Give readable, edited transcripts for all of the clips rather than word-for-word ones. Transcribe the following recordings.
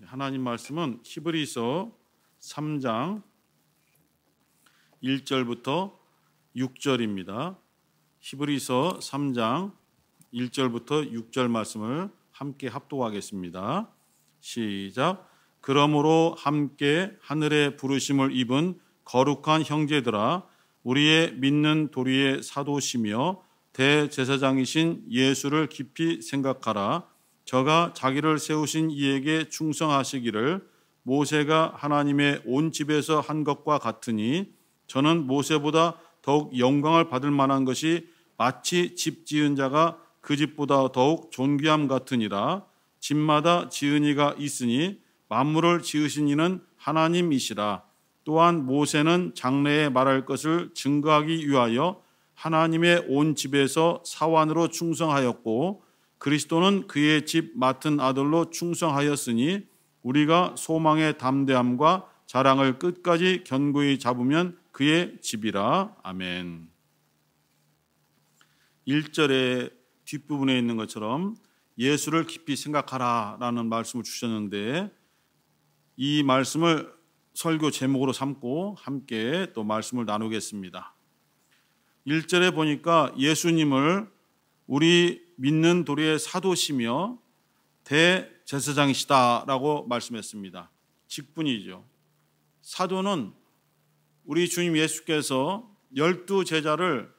하나님 말씀은 히브리서 3장 1절부터 6절입니다. 히브리서 3장 1절부터 6절 말씀을 함께 합독하겠습니다. 시작. 그러므로 함께 하늘의 부르심을 입은 거룩한 형제들아, 우리의 믿는 도리의 사도시며 대제사장이신 예수를 깊이 생각하라. 저가 자기를 세우신 이에게 충성하시기를 모세가 하나님의 온 집에서 한 것과 같으니, 저는 모세보다 더욱 영광을 받을 만한 것이 마치 집 지은 자가 그 집보다 더욱 존귀함 같으니라. 집마다 지은 이가 있으니 만물을 지으신 이는 하나님이시라. 또한 모세는 장래에 말할 것을 증거하기 위하여 하나님의 온 집에서 사환으로 충성하였고, 그리스도는 그의 집 맡은 아들로 충성하였으니, 우리가 소망의 담대함과 자랑을 끝까지 견고히 잡으면 그의 집이라. 아멘. 1절의 뒷부분에 있는 것처럼 예수를 깊이 생각하라 라는 말씀을 주셨는데, 이 말씀을 설교 제목으로 삼고 함께 또 말씀을 나누겠습니다. 1절에 보니까 예수님을 우리 믿는 도리의 사도시며 대제사장이시다라고 말씀했습니다. 직분이죠. 사도는 우리 주님 예수께서 12제자를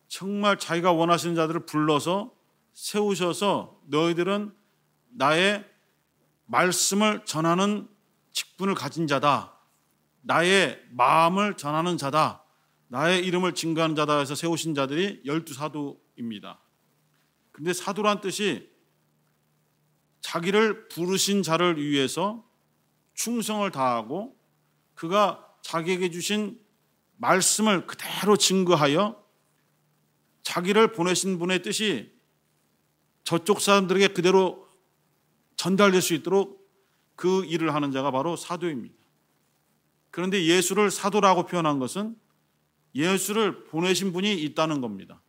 정말 자기가 원하시는 자들을 불러서 세우셔서 너희들은 나의 말씀을 전하는 직분을 가진 자다, 나의 마음을 전하는 자다, 나의 이름을 증거하는 자다 해서 세우신 자들이 12사도입니다. 그런데 사도란 뜻이 자기를 부르신 자를 위해서 충성을 다하고 그가 자기에게 주신 말씀을 그대로 증거하여 자기를 보내신 분의 뜻이 저쪽 사람들에게 그대로 전달될 수 있도록 그 일을 하는 자가 바로 사도입니다. 그런데 예수를 사도라고 표현한 것은 예수를 보내신 분이 있다는 겁니다.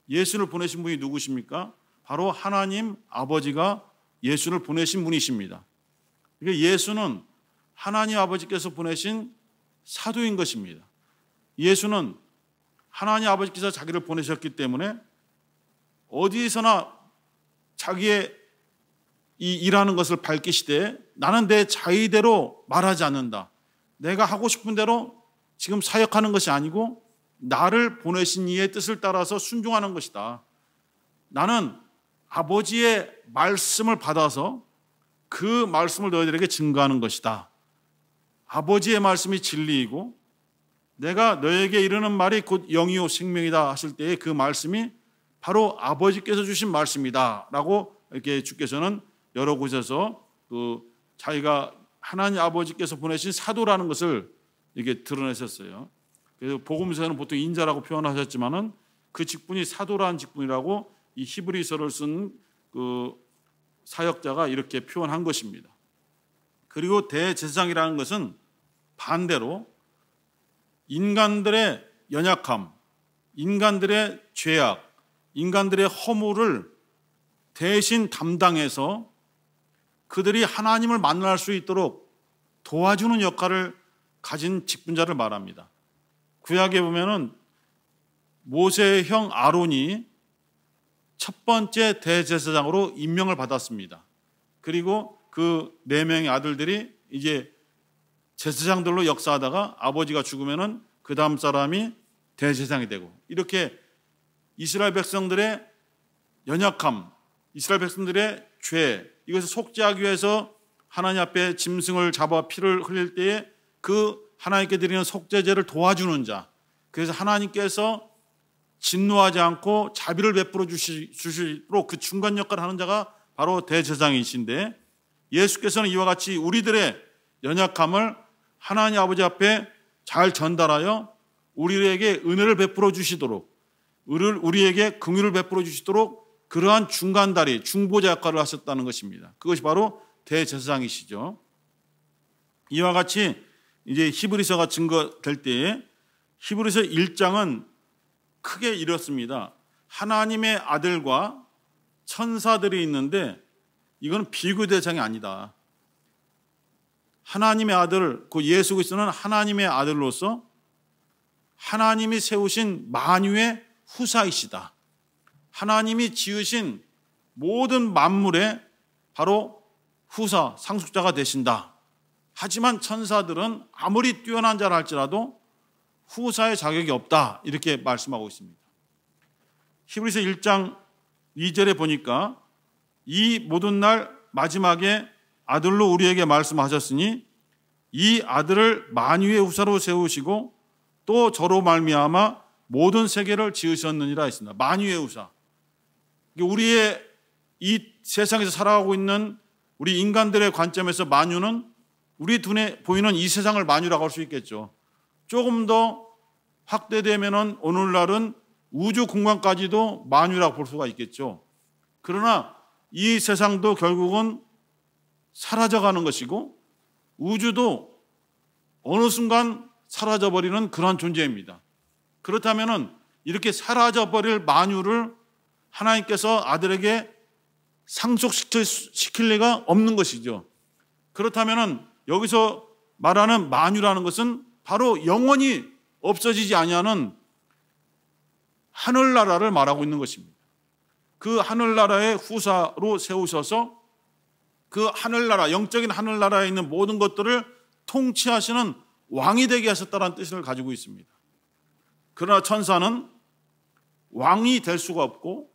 예수를 보내신 분이 누구십니까? 바로 하나님 아버지가 예수를 보내신 분이십니다. 그러니까 예수는 하나님 아버지께서 보내신 사도인 것입니다. 예수는 하나님 아버지께서 자기를 보내셨기 때문에 어디서나 자기의 이 일하는 것을 밝히시되, 나는 내 자의대로 말하지 않는다. 내가 하고 싶은 대로 지금 사역하는 것이 아니고 나를 보내신 이의 뜻을 따라서 순종하는 것이다. 나는 아버지의 말씀을 받아서 그 말씀을 너희들에게 증거하는 것이다. 아버지의 말씀이 진리이고 내가 너에게 이르는 말이 곧 영이요 생명이다 하실 때에 그 말씀이 바로 아버지께서 주신 말씀이다 라고 이렇게 주께서는 여러 곳에서 자기가 하나님 아버지께서 보내신 사도라는 것을 이렇게 드러내셨어요. 그래서 복음서에는 보통 인자라고 표현하셨지만은 그 직분이 사도라는 직분이라고 이 히브리서를 쓴 그 사역자가 이렇게 표현한 것입니다. 그리고 대제사장이라는 것은 반대로 인간들의 연약함, 인간들의 죄악, 인간들의 허물을 대신 담당해서 그들이 하나님을 만날 수 있도록 도와주는 역할을 가진 직분자를 말합니다. 구약에 보면은 모세의 형 아론이 첫 번째 대제사장으로 임명을 받았습니다. 그리고 그 4명의 아들들이 이제 제사장들로 역사하다가 아버지가 죽으면은 그 다음 사람이 대제사장이 되고, 이렇게 이스라엘 백성들의 연약함, 이스라엘 백성들의 죄, 이것을 속죄하기 위해서 하나님 앞에 짐승을 잡아 피를 흘릴 때에 그 하나님께 드리는 속죄제를 도와주는 자, 그래서 하나님께서 진노하지 않고 자비를 베풀어 주시도록 그 중간 역할을 하는 자가 바로 대제사장이신데, 예수께서는 이와 같이 우리들의 연약함을 하나님 아버지 앞에 잘 전달하여 우리에게 은혜를 베풀어 주시도록, 우리에게 긍휼을 베풀어 주시도록 그러한 중간다리, 중보자 역할을 하셨다는 것입니다. 그것이 바로 대제사장이시죠. 이와 같이 이제 히브리서가 증거될 때에 히브리서 1장은 크게 이렇습니다. 하나님의 아들과 천사들이 있는데 이건 비교 대상이 아니다. 하나님의 아들, 그 예수 그리스도는 하나님의 아들로서 하나님이 세우신 만유의 후사이시다. 하나님이 지으신 모든 만물의 바로 후사, 상속자가 되신다. 하지만 천사들은 아무리 뛰어난 자라 할지라도 후사의 자격이 없다. 이렇게 말씀하고 있습니다. 히브리서 1장 2절에 보니까 이 모든 날 마지막에 아들로 우리에게 말씀하셨으니 이 아들을 만유의 후사로 세우시고 또 저로 말미암아 모든 세계를 지으셨느니라 했습니다. 만유의 후사. 우리의 이 세상에서 살아가고 있는 우리 인간들의 관점에서 만유는 우리 눈에 보이는 이 세상을 만유라고 할 수 있겠죠. 조금 더 확대되면은 오늘날은 우주 공간까지도 만유라고 볼 수가 있겠죠. 그러나 이 세상도 결국은 사라져가는 것이고 우주도 어느 순간 사라져버리는 그러한 존재입니다. 그렇다면은 이렇게 사라져버릴 만유를 하나님께서 아들에게 상속시킬 리가 없는 것이죠. 그렇다면은 여기서 말하는 만유라는 것은 바로 영원히 없어지지 아니하는 하늘나라를 말하고 있는 것입니다. 그 하늘나라의 후사로 세우셔서 그 하늘나라, 영적인 하늘나라에 있는 모든 것들을 통치하시는 왕이 되게 하셨다는 뜻을 가지고 있습니다. 그러나 천사는 왕이 될 수가 없고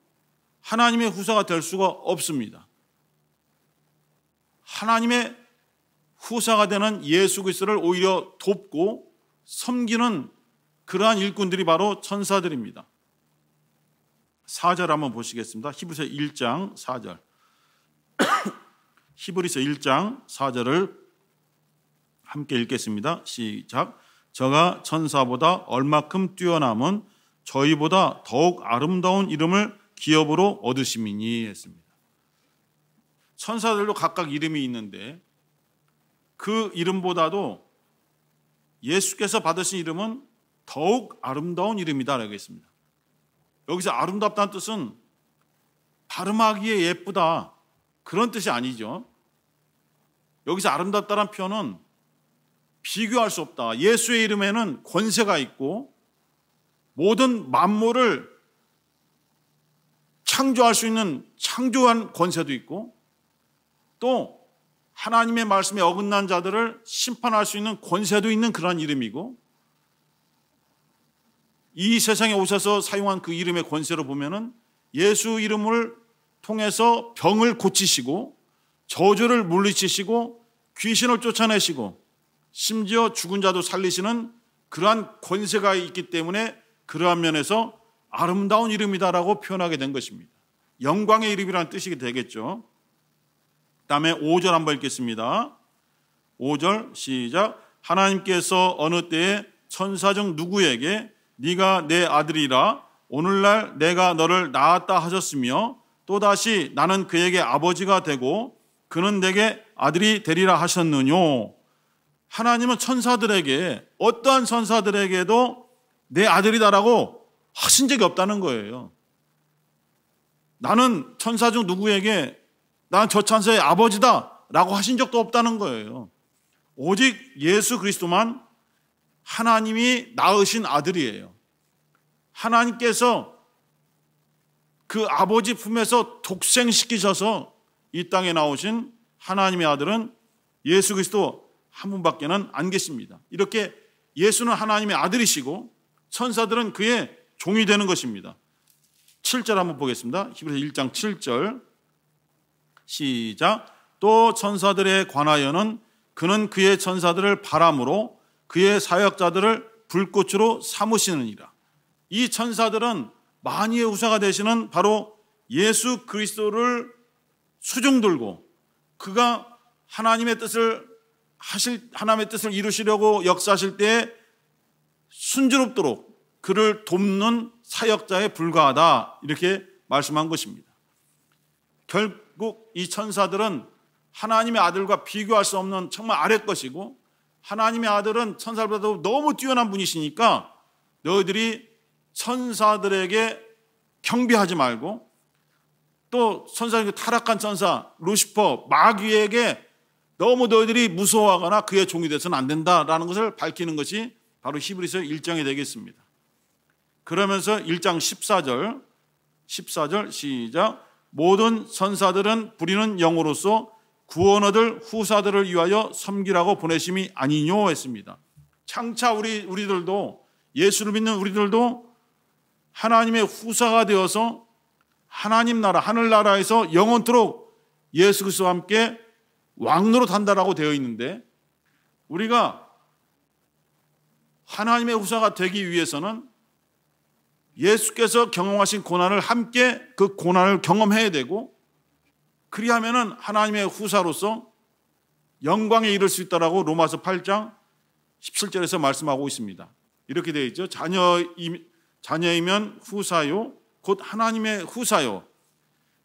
하나님의 후사가 될 수가 없습니다. 하나님의 후사가 되는 예수 그리스도를 오히려 돕고 섬기는 그러한 일꾼들이 바로 천사들입니다. 4절 한번 보시겠습니다. 히브리서 1장 4절. 히브리서 1장 4절을 함께 읽겠습니다. 시작. 저가 천사보다 얼마큼 뛰어남은 저희보다 더욱 아름다운 이름을 기업으로 얻으심이니 했습니다. 천사들도 각각 이름이 있는데 그 이름보다도 예수께서 받으신 이름은 더욱 아름다운 이름이다 라고 했습니다. 여기서 아름답다는 뜻은 발음하기에 예쁘다 그런 뜻이 아니죠. 여기서 아름답다는 표현은 비교할 수 없다. 예수의 이름에는 권세가 있고 모든 만물을 창조할 수 있는 창조한 권세도 있고 또 하나님의 말씀에 어긋난 자들을 심판할 수 있는 권세도 있는 그런 이름이고 이 세상에 오셔서 사용한 그 이름의 권세로 보면은 예수 이름을 통해서 병을 고치시고 저주를 물리치시고 귀신을 쫓아내시고 심지어 죽은 자도 살리시는 그러한 권세가 있기 때문에 그러한 면에서 아름다운 이름이다라고 표현하게 된 것입니다. 영광의 이름이라는 뜻이 되겠죠. 그다음에 5절 한번 읽겠습니다. 5절 시작. 하나님께서 어느 때에 천사 중 누구에게 네가 내 아들이라 오늘날 내가 너를 낳았다 하셨으며 또다시 나는 그에게 아버지가 되고 그는 내게 아들이 되리라 하셨느뇨. 하나님은 천사들에게 어떠한 천사들에게도 내 아들이다라고 하신 적이 없다는 거예요. 나는 천사 중 누구에게 나는 저 천사의 아버지다라고 하신 적도 없다는 거예요. 오직 예수 그리스도만 하나님이 낳으신 아들이에요. 하나님께서 그 아버지 품에서 독생시키셔서 이 땅에 나오신 하나님의 아들은 예수 그리스도 한 분밖에는 안 계십니다. 이렇게 예수는 하나님의 아들이시고 천사들은 그의 종이 되는 것입니다. 7절 한번 보겠습니다. 히브리서 1장 7절 시작. 또 천사들에 관하여는 그는 그의 천사들을 바람으로 그의 사역자들을 불꽃으로 삼으시느니라. 이 천사들은 만유의 후사가 되시는 바로 예수 그리스도를 수중 들고 그가 하나님의 뜻을 이루시려고 역사하실 때 순조롭도록 그를 돕는 사역자에 불과하다 이렇게 말씀한 것입니다. 결국 이 천사들은 하나님의 아들과 비교할 수 없는 정말 아래 것이고 하나님의 아들은 천사들보다도 너무 뛰어난 분이시니까 너희들이 천사들에게 경배하지 말고 또 천사에게 타락한 천사 루시퍼 마귀에게 너무 너희들이 무서워하거나 그의 종이 돼서는 안 된다라는 것을 밝히는 것이 바로 히브리서 1장이 되겠습니다. 그러면서 1장 14절 시작. 모든 선사들은 부리는 영으로서 구원 얻을 후사들을 위하여 섬기라고 보내심이 아니뇨 했습니다. 장차 우리들도, 예수를 믿는 우리들도 하나님의 후사가 되어서 하나님 나라, 하늘나라에서 영원토록 예수 그리스도와 함께 왕노릇 한다라고 되어 있는데, 우리가 하나님의 후사가 되기 위해서는 예수께서 경험하신 고난을 함께 그 고난을 경험해야 되고, 그리하면은 하나님의 후사로서 영광에 이를 수 있다라고 로마서 8장 17절에서 말씀하고 있습니다. 이렇게 되어 있죠. 자녀이면 후사요 곧 하나님의 후사요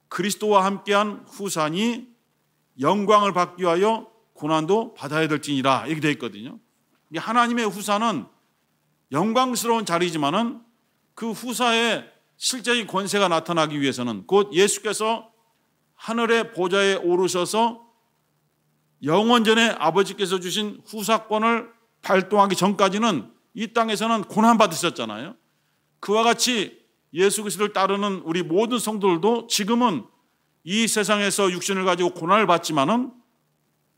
그리스도와 함께한 후사니 영광을 받기 위하여 고난도 받아야 될지니라, 이렇게 되어 있거든요. 하나님의 후사는 영광스러운 자리지만은 그 후사의 실제의 권세가 나타나기 위해서는, 곧 예수께서 하늘의 보좌에 오르셔서 영원전에 아버지께서 주신 후사권을 발동하기 전까지는 이 땅에서는 고난받으셨잖아요. 그와 같이 예수 그리스도를 따르는 우리 모든 성도들도 지금은 이 세상에서 육신을 가지고 고난을 받지만은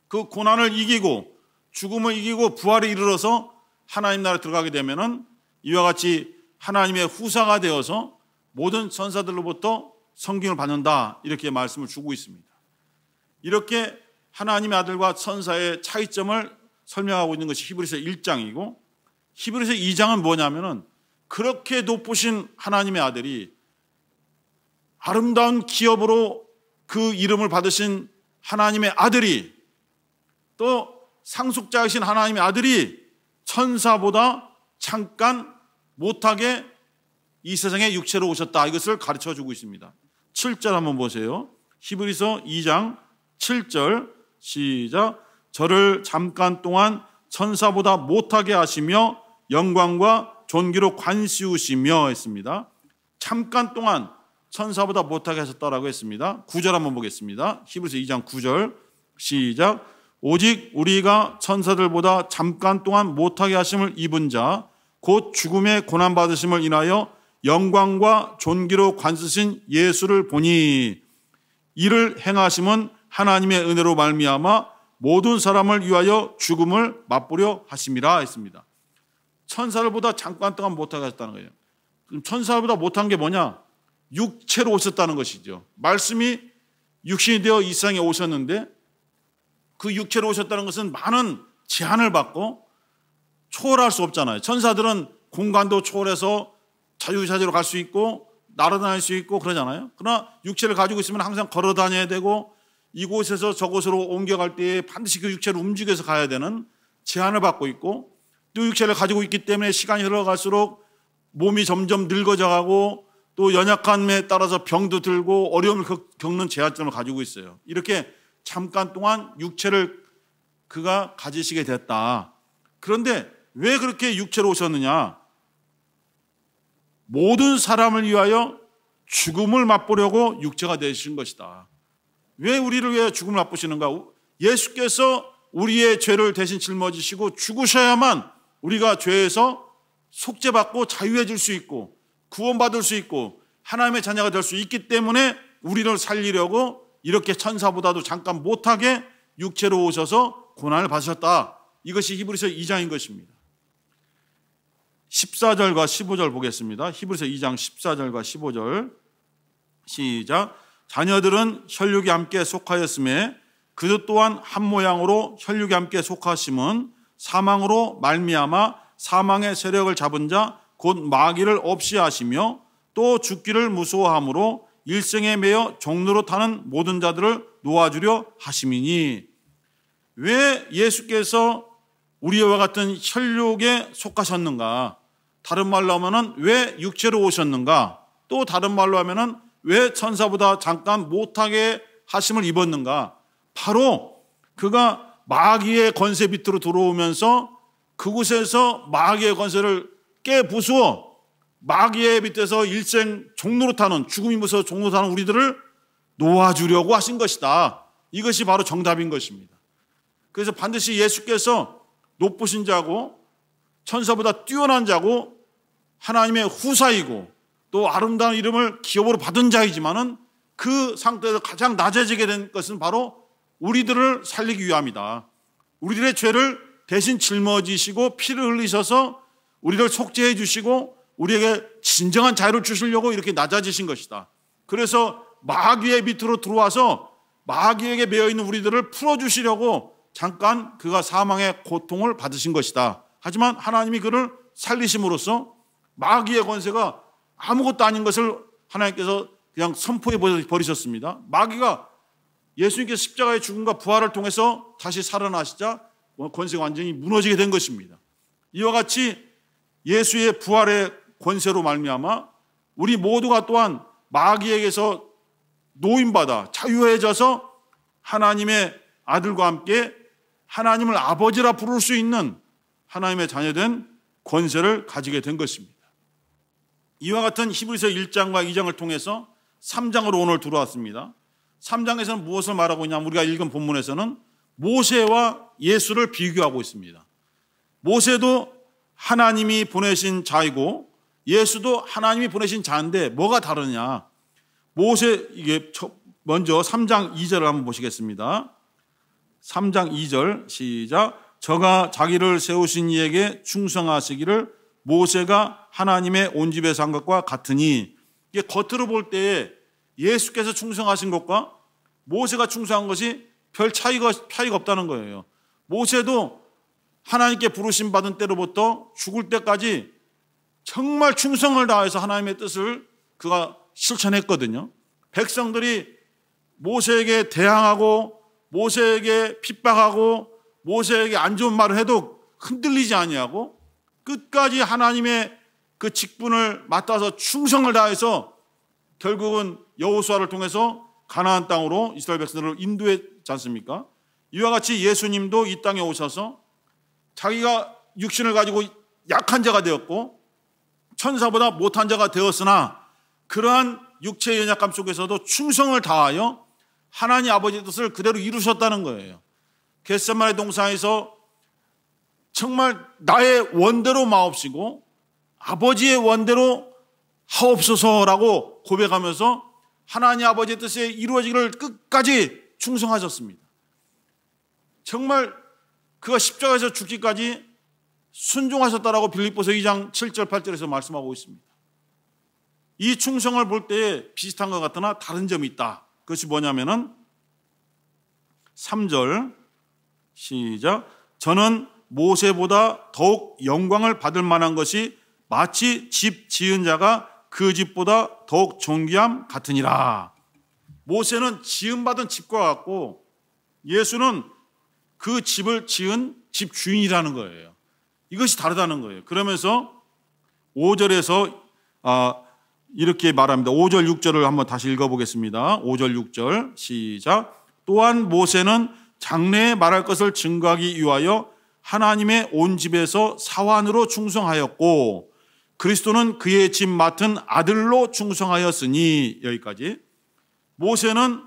그 고난을 이기고 죽음을 이기고 부활에 이르러서 하나님 나라에 들어가게 되면은 이와 같이 하나님의 후사가 되어서 모든 천사들로부터 성경을 받는다, 이렇게 말씀을 주고 있습니다. 이렇게 하나님의 아들과 천사의 차이점을 설명하고 있는 것이 히브리서 1장이고, 히브리서 2장은 뭐냐면은 그렇게 높으신 하나님의 아들이, 아름다운 기업으로 그 이름을 받으신 하나님의 아들이, 또 상속자이신 하나님의 아들이 천사보다 잠깐 못하게 이 세상에 육체로 오셨다, 이것을 가르쳐주고 있습니다. 7절 한번 보세요. 히브리서 2장 7절 시작. 저를 잠깐 동안 천사보다 못하게 하시며 영광과 존귀로 관시우시며 했습니다. 잠깐 동안 천사보다 못하게 하셨다라고 했습니다. 9절 한번 보겠습니다. 히브리서 2장 9절 시작. 오직 우리가 천사들보다 잠깐 동안 못하게 하심을 입은 자 곧 죽음의 고난받으심을 인하여 영광과 존귀로 관쓰신 예수를 보니 이를 행하심은 하나님의 은혜로 말미암아 모든 사람을 위하여 죽음을 맛보려 하심이라 했습니다. 천사들보다 잠깐 동안 못하게 하셨다는 거예요. 그럼 천사들보다 못한 게 뭐냐? 육체로 오셨다는 것이죠. 말씀이 육신이 되어 이 세상에 오셨는데 그 육체로 오셨다는 것은 많은 제한을 받고 초월할 수 없잖아요. 천사들은 공간도 초월해서 자유자재로 갈 수 있고 날아다닐 수 있고 그러잖아요. 그러나 육체를 가지고 있으면 항상 걸어 다녀야 되고 이곳에서 저곳으로 옮겨갈 때에 반드시 그 육체를 움직여서 가야 되는 제한을 받고 있고, 또 육체를 가지고 있기 때문에 시간이 흘러갈수록 몸이 점점 늙어져 가고 또 연약함에 따라서 병도 들고 어려움을 겪는 제한점을 가지고 있어요. 이렇게 잠깐 동안 육체를 그가 가지시게 됐다. 그런데 왜 그렇게 육체로 오셨느냐? 모든 사람을 위하여 죽음을 맛보려고 육체가 되신 것이다. 왜 우리를 위해 죽음을 맛보시는가? 예수께서 우리의 죄를 대신 짊어지시고 죽으셔야만 우리가 죄에서 속죄받고 자유해질 수 있고 구원받을 수 있고 하나님의 자녀가 될 수 있기 때문에 우리를 살리려고 이렇게 천사보다도 잠깐 못하게 육체로 오셔서 고난을 받으셨다. 이것이 히브리서 2장인 것입니다. 14절과 15절 보겠습니다. 히브리서 2장 14절과 15절 시작. 자녀들은 혈육이 함께 속하였음에 그들 또한 한 모양으로 혈육이 함께 속하심은 사망으로 말미암아 사망의 세력을 잡은 자 곧 마귀를 없이 하시며 또 죽기를 무서워함으로 일생에 매여 종로로 타는 모든 자들을 놓아주려 하심이니. 왜 예수께서 우리와 같은 혈육에 속하셨는가? 다른 말로 하면은 왜 육체로 오셨는가? 또 다른 말로 하면은 왜 천사보다 잠깐 못하게 하심을 입었는가? 바로 그가 마귀의 권세 밑으로 들어오면서 그곳에서 마귀의 권세를 깨부수어 마귀의 밑에서 일생 종로로 타는, 죽음이 무서워 종로로 타는 우리들을 놓아주려고 하신 것이다. 이것이 바로 정답인 것입니다. 그래서 반드시 예수께서 높으신 자고 천사보다 뛰어난 자고 하나님의 후사이고 또 아름다운 이름을 기업으로 받은 자이지만은 그 상태에서 가장 낮아지게 된 것은 바로 우리들을 살리기 위함이다. 우리들의 죄를 대신 짊어지시고 피를 흘리셔서 우리를 속죄해 주시고 우리에게 진정한 자유를 주시려고 이렇게 낮아지신 것이다. 그래서 마귀의 밑으로 들어와서 마귀에게 매여있는 우리들을 풀어주시려고 잠깐 그가 사망의 고통을 받으신 것이다. 하지만 하나님이 그를 살리심으로써 마귀의 권세가 아무것도 아닌 것을 하나님께서 그냥 선포해 버리셨습니다. 마귀가 예수님께서 십자가의 죽음과 부활을 통해서 다시 살아나시자 권세가 완전히 무너지게 된 것입니다. 이와 같이 예수의 부활의 권세로 말미암아 우리 모두가 또한 마귀에게서 노임받아 자유해져서 하나님의 아들과 함께 하나님을 아버지라 부를 수 있는 하나님의 자녀된 권세를 가지게 된 것입니다. 이와 같은 히브리서 1장과 2장을 통해서 3장으로 오늘 들어왔습니다. 3장에서는 무엇을 말하고 있냐면 우리가 읽은 본문에서는 모세와 예수를 비교하고 있습니다. 모세도 하나님이 보내신 자이고 예수도 하나님이 보내신 자인데 뭐가 다르냐? 모세, 이게 먼저 3장 2절을 한번 보시겠습니다. 3장 2절 시작. 저가 자기를 세우신 이에게 충성하시기를 모세가 하나님의 온 집에서 한 것과 같으니, 이게 겉으로 볼 때에 예수께서 충성하신 것과 모세가 충성한 것이 별 차이가 없다는 거예요. 모세도 하나님께 부르심 받은 때로부터 죽을 때까지 정말 충성을 다해서 하나님의 뜻을 그가 실천했거든요. 백성들이 모세에게 대항하고 모세에게 핍박하고 모세에게 안 좋은 말을 해도 흔들리지 아니하고 끝까지 하나님의 그 직분을 맡아서 충성을 다해서 결국은 여호수아를 통해서 가나안 땅으로 이스라엘 백성들을 인도했지 않습니까? 이와 같이 예수님도 이 땅에 오셔서 자기가 육신을 가지고 약한 자가 되었고 천사보다 못한 자가 되었으나 그러한 육체의 연약함 속에서도 충성을 다하여 하나님 아버지의 뜻을 그대로 이루셨다는 거예요. 겟세마네 동산에서 정말 나의 원대로 마옵시고 아버지의 원대로 하옵소서라고 고백하면서 하나님 아버지의 뜻이 이루어지기를 끝까지 충성하셨습니다. 정말 그가 십자가에서 죽기까지 순종하셨다라고 빌립보서 2장 7절 8절에서 말씀하고 있습니다. 이 충성을 볼 때에 비슷한 것 같으나 다른 점이 있다. 그것이 뭐냐면은 3절 시작. 저는 모세보다 더욱 영광을 받을 만한 것이 마치 집 지은 자가 그 집보다 더욱 존귀함 같으니라. 모세는 지음받은 집과 같고 예수는 그 집을 지은 집 주인이라는 거예요. 이것이 다르다는 거예요. 그러면서 5절에서 이렇게 말합니다. 5절 6절을 한번 다시 읽어보겠습니다. 5절 6절 시작. 또한 모세는 장래에 말할 것을 증거하기 위하여 하나님의 온 집에서 사환으로 충성하였고 그리스도는 그의 집 맡은 아들로 충성하였으니. 여기까지. 모세는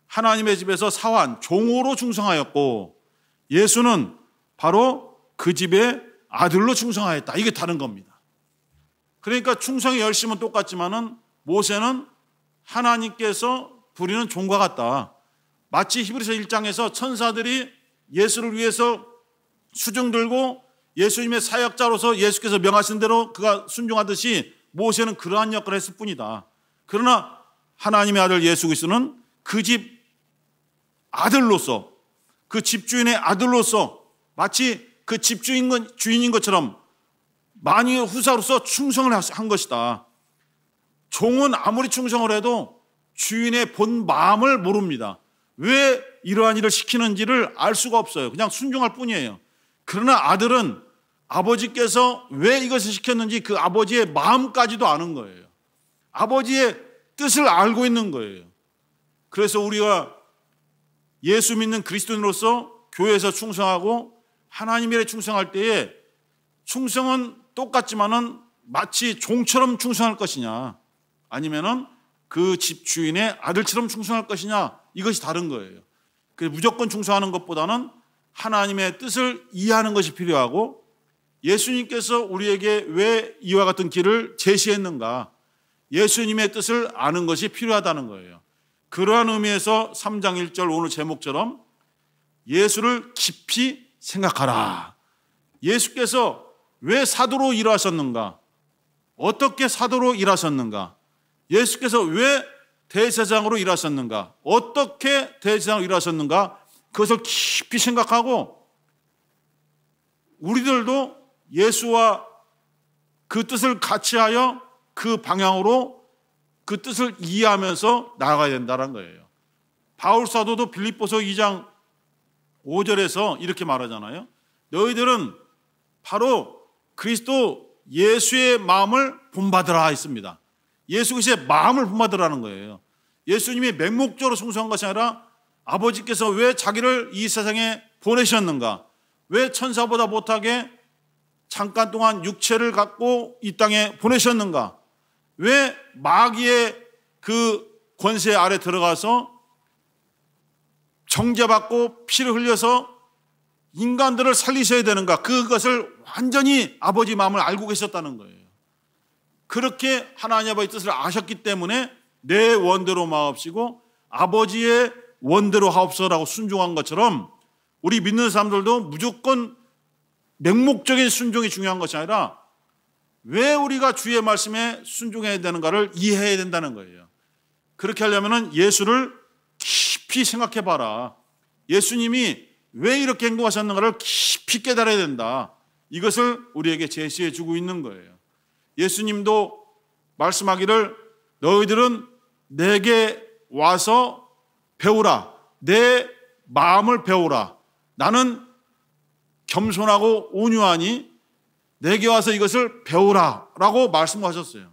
하나님의 집에서 사환, 종으로 충성하였고 예수는 바로 그 집의 아들로 충성하였다. 이게 다른 겁니다. 그러니까 충성의 열심은 똑같지만은 모세는 하나님께서 부리는 종과 같다. 마치 히브리서 1장에서 천사들이 예수를 위해서 수중 들고 예수님의 사역자로서 예수께서 명하신 대로 그가 순종하듯이 모세는 그러한 역할을 했을 뿐이다. 그러나 하나님의 아들 예수 그리스도는 그 집 아들로서 그 집주인의 아들로서 마치 그 집주인인 것처럼 만유의 후사로서 충성을 한 것이다. 종은 아무리 충성을 해도 주인의 본 마음을 모릅니다. 왜 이러한 일을 시키는지를 알 수가 없어요. 그냥 순종할 뿐이에요. 그러나 아들은 아버지께서 왜 이것을 시켰는지 그 아버지의 마음까지도 아는 거예요. 아버지의 뜻을 알고 있는 거예요. 그래서 우리가 예수 믿는 그리스도인으로서 교회에서 충성하고 하나님께 충성할 때에 충성은 똑같지만은 마치 종처럼 충성할 것이냐 아니면은 그 집주인의 아들처럼 충성할 것이냐 이것이 다른 거예요. 그래서 무조건 충성하는 것보다는 하나님의 뜻을 이해하는 것이 필요하고 예수님께서 우리에게 왜 이와 같은 길을 제시했는가, 예수님의 뜻을 아는 것이 필요하다는 거예요. 그러한 의미에서 3장 1절 오늘 제목처럼 예수를 깊이 생각하라. 예수께서 왜 사도로 일하셨는가, 어떻게 사도로 일하셨는가, 예수께서 왜 대제사장으로 일하셨는가, 어떻게 대제사장으로 일하셨는가, 그것을 깊이 생각하고 우리들도 예수와 그 뜻을 같이 하여 그 방향으로 그 뜻을 이해하면서 나아가야 된다는 거예요. 바울 사도도 빌립보서 2장 5절에서 이렇게 말하잖아요. 너희들은 바로 그리스도 예수의 마음을 본받으라 했습니다. 예수 그리스도의 마음을 본받으라는 거예요. 예수님이 맹목적으로 순수한 것이 아니라 아버지께서 왜 자기를 이 세상에 보내셨는가, 왜 천사보다 못하게 잠깐 동안 육체를 갖고 이 땅에 보내셨는가, 왜 마귀의 그 권세 아래 들어가서 정죄받고 피를 흘려서 인간들을 살리셔야 되는가, 그것을 완전히 아버지 마음을 알고 계셨다는 거예요. 그렇게 하나님 아버지의 뜻을 아셨기 때문에 내 원대로 마옵시고 아버지의 원대로 하옵소서라고 순종한 것처럼 우리 믿는 사람들도 무조건 맹목적인 순종이 중요한 것이 아니라 왜 우리가 주의 말씀에 순종해야 되는가를 이해해야 된다는 거예요. 그렇게 하려면 예수를 깊이 생각해 봐라. 예수님이 왜 이렇게 행동하셨는가를 깊이 깨달아야 된다. 이것을 우리에게 제시해 주고 있는 거예요. 예수님도 말씀하기를 너희들은 내게 와서 배우라. 내 마음을 배우라. 나는 겸손하고 온유하니 내게 와서 이것을 배우라 라고 말씀하셨어요.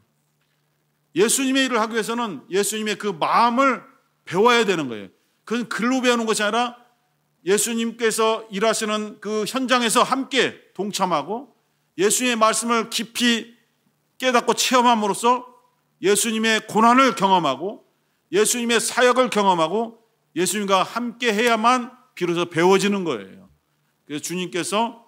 예수님의 일을 하기 위해서는 예수님의 그 마음을 배워야 되는 거예요. 그건 글로 배우는 것이 아니라 예수님께서 일하시는 그 현장에서 함께 동참하고 예수님의 말씀을 깊이 깨닫고 체험함으로써 예수님의 고난을 경험하고 예수님의 사역을 경험하고 예수님과 함께 해야만 비로소 배워지는 거예요. 그래서 주님께서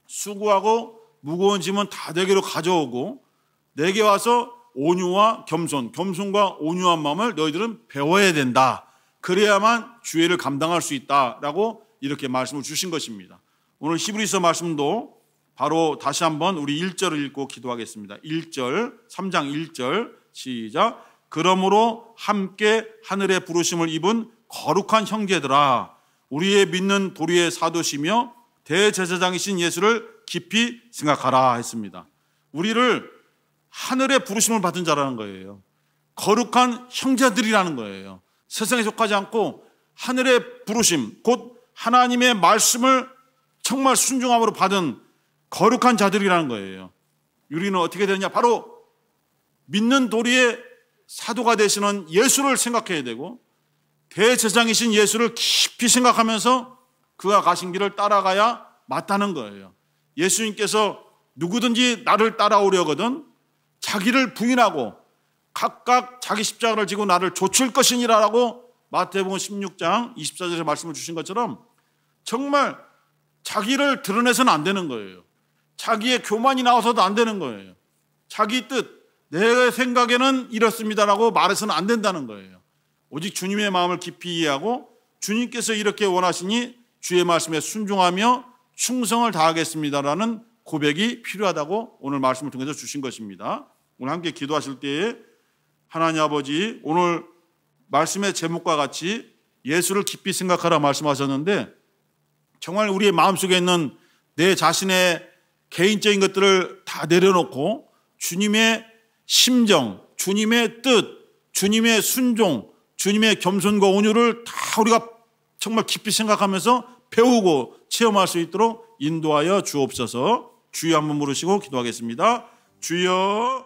수고하고 무거운 짐은 다 내게로 가져오고 내게 와서 온유와 겸손과 온유한 마음을 너희들은 배워야 된다. 그래야만 주의를 감당할 수 있다라고 이렇게 말씀을 주신 것입니다. 오늘 히브리서 말씀도 바로 다시 한번 우리 1절을 읽고 기도하겠습니다. 1절, 3장 1절 시작. 그러므로 함께 하늘의 부르심을 입은 거룩한 형제들아, 우리의 믿는 도리의 사도시며 대제사장이신 예수를 깊이 생각하라 했습니다. 우리를 하늘의 부르심을 받은 자라는 거예요. 거룩한 형제들이라는 거예요. 세상에 속하지 않고 하늘의 부르심, 곧 하나님의 말씀을 정말 순종함으로 받은 거룩한 자들이라는 거예요. 우리는 어떻게 되느냐? 바로 믿는 도리의 사도가 되시는 예수를 생각해야 되고 대제사장이신 예수를 깊이 생각하면서 그가 가신 길을 따라가야 맞다는 거예요. 예수님께서 누구든지 나를 따라오려거든 자기를 부인하고 각각 자기 십자가를 지고 나를 좇을 것이니라라고 마태복음 16장 24절에 말씀을 주신 것처럼 정말 자기를 드러내서는 안 되는 거예요. 자기의 교만이 나와서도 안 되는 거예요. 자기 뜻, 내 생각에는 이렇습니다라고 말해서는 안 된다는 거예요. 오직 주님의 마음을 깊이 이해하고 주님께서 이렇게 원하시니 주의 말씀에 순종하며 충성을 다하겠습니다라는 고백이 필요하다고 오늘 말씀을 통해서 주신 것입니다. 오늘 함께 기도하실 때에 하나님 아버지, 오늘 말씀의 제목과 같이 예수를 깊이 생각하라 말씀하셨는데 정말 우리의 마음속에 있는 내 자신의 개인적인 것들을 다 내려놓고 주님의 심정, 주님의 뜻, 주님의 순종, 주님의 겸손과 온유를 다 우리가 정말 깊이 생각하면서 배우고 체험할 수 있도록 인도하여 주옵소서. 주여 한번 부르시고 기도하겠습니다. 주여.